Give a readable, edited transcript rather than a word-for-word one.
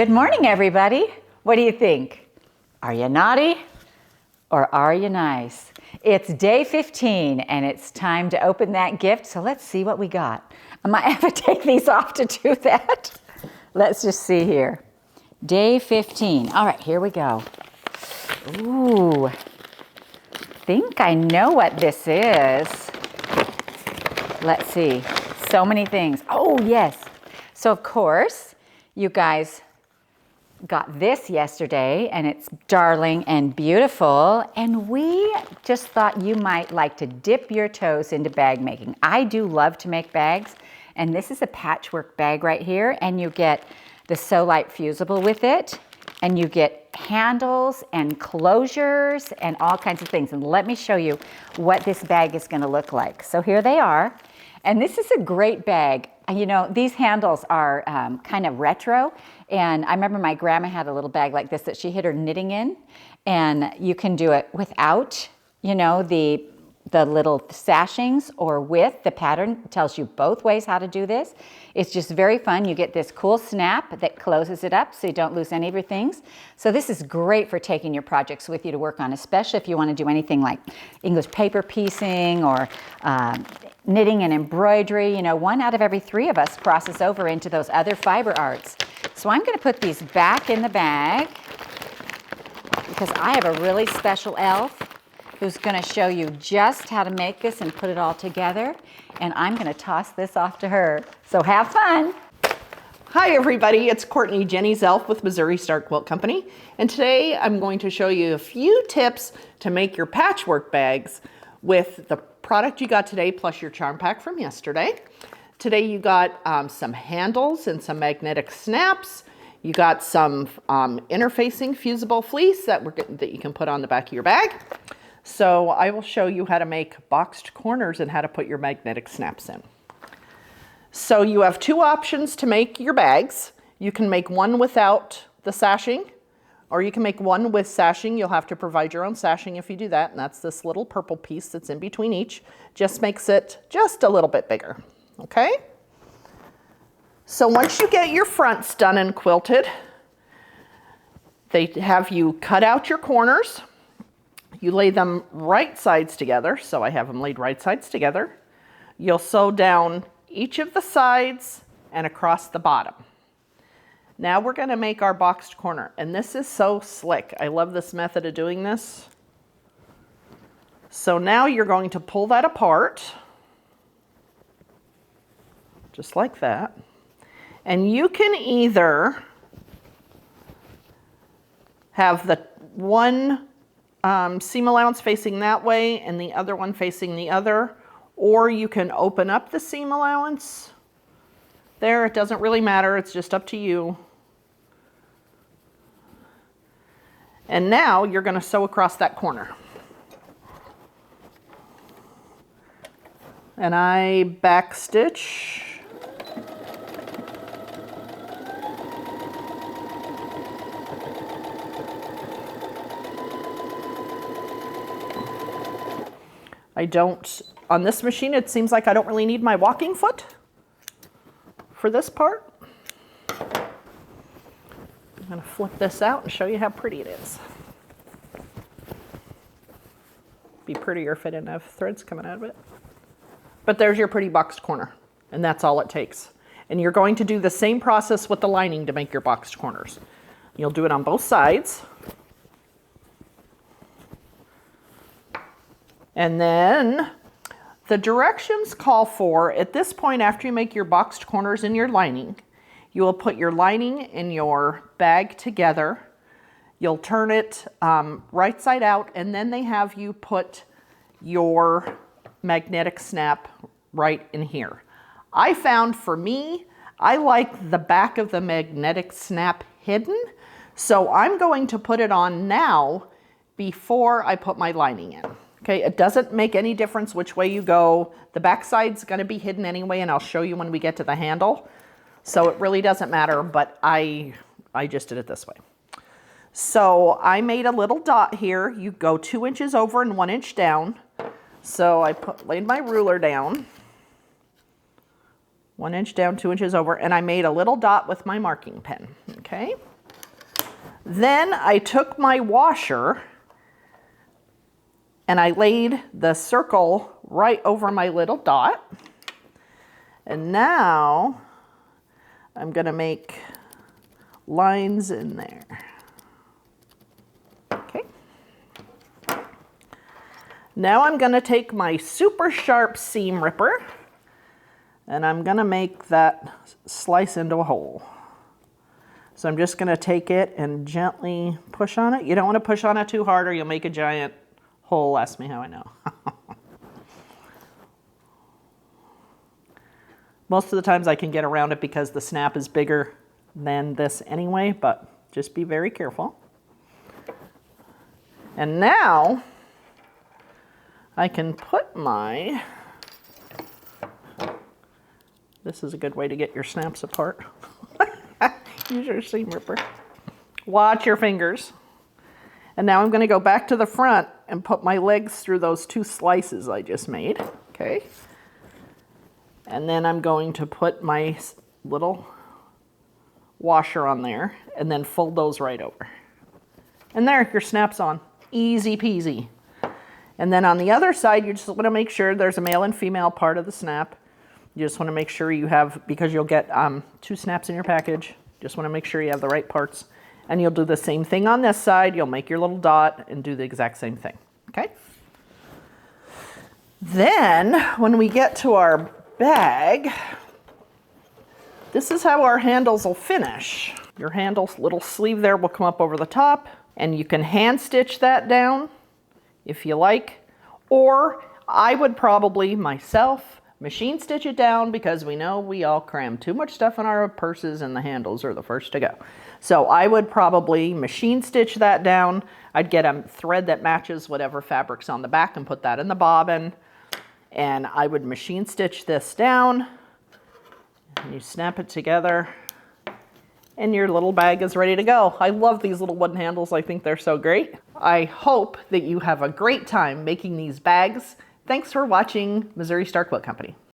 Good morning, everybody. What do you think? Are you naughty or are you nice? It's day 15 and it's time to open that gift. So let's see what we got. I might have to take these off to do that. Let's just see here. Day 15. All right, here we go. Ooh, I think I know what this is. Let's see. So many things. Oh, yes. So, of course, you guys got this yesterday, and it's darling and beautiful, and we just thought you might like to dip your toes into bag making. I do love to make bags, and this is a patchwork bag right here, and you get the So Light Fusible with it, and you get handles and closures and all kinds of things. And let me show you what this bag is going to look like. So here they are, and this is a great bag. You know, these handles are kind of retro, and I remember my grandma had a little bag like this that she hid her knitting in, and you can do it without, you know, the little sashings, or with. The pattern tells you both ways how to do this. It's just very fun. You get this cool snap that closes it up so you don't lose any of your things. So this is great for taking your projects with you to work on, especially if you want to do anything like English paper piecing or knitting and embroidery. You know, 1 out of every 3 of us crosses over into those other fiber arts. So I'm going to put these back in the bag because I have a really special elf who's going to show you just how to make this and put it all together. And I'm going to toss this off to her. So have fun. Hi everybody, it's Courtney, Jenny's elf with Missouri Star Quilt Company. And today I'm going to show you a few tips to make your patchwork bags with the product you got today plus your charm pack from yesterday. Today you got some handles and some magnetic snaps. You got some interfacing fusible fleece that you can put on the back of your bag. So I will show you how to make boxed corners and how to put your magnetic snaps in. So you have 2 options to make your bags. You can make one without the sashing, or you can make one with sashing. You'll have to provide your own sashing if you do that, and that's this little purple piece that's in between each. Just makes it just a little bit bigger, okay? So once you get your fronts done and quilted, they have you cut out your corners. You lay them right sides together, so I have them laid right sides together. You'll sew down each of the sides and across the bottom. Now we're going to make our boxed corner, and this is so slick. I love this method of doing this. So now you're going to pull that apart, just like that. And you can either have the one seam allowance facing that way and the other one facing the other, or you can open up the seam allowance there. It doesn't really matter, it's just up to you. And now you're going to sew across that corner. And I back stitch. I don't, on this machine, it seems like I don't really need my walking foot for this part. I'm going to flip this out and show you how pretty it is. Be prettier if it didn't have threads coming out of it. But there's your pretty boxed corner, and that's all it takes. And you're going to do the same process with the lining to make your boxed corners. You'll do it on both sides. And then the directions call for, at this point after you make your boxed corners in your lining, you will put your lining and your bag together. You'll turn it right side out, and then they have you put your magnetic snap right in here. I found for me, I like the back of the magnetic snap hidden, so I'm going to put it on now before I put my lining in. Okay, it doesn't make any difference which way you go. The back side's going to be hidden anyway, and I'll show you when we get to the handle. So it really doesn't matter, but I just did it this way. So I made a little dot here. You go 2 inches over and 1 inch down. So I laid my ruler down, 1 inch down, 2 inches over, and I made a little dot with my marking pen, okay? Then I took my washer and I laid the circle right over my little dot. And now I'm gonna make lines in there. Okay. Now I'm gonna take my super sharp seam ripper and I'm gonna make that slice into a hole. So I'm just gonna take it and gently push on it. You don't wanna push on it too hard or you'll make a giant hole. Ask me how I know. Most of the times I can get around it because the snap is bigger than this anyway, but just be very careful. And now I can put my, this is a good way to get your snaps apart. Use your seam ripper. Watch your fingers. And now I'm going to go back to the front and put my legs through those 2 slices I just made. Okay. And then I'm going to put my little washer on there and then fold those right over. And there, your snap's on. Easy peasy. And then on the other side, you just want to make sure there's a male and female part of the snap. You just want to make sure you have, because you'll get 2 snaps in your package, just want to make sure you have the right parts. And you'll do the same thing on this side. You'll make your little dot and do the exact same thing. Okay? Then, when we get to our bag, this is how our handles will finish. Your handle's little sleeve there will come up over the top, and you can hand stitch that down if you like, or I would probably myself machine stitch it down because we know we all cram too much stuff in our purses and the handles are the first to go. So I would probably machine stitch that down. I'd get a thread that matches whatever fabric's on the back and put that in the bobbin. And I would machine stitch this down. And you snap it together and your little bag is ready to go. I love these little wooden handles. I think they're so great. I hope that you have a great time making these bags. Thanks for watching Missouri Star Quilt Company.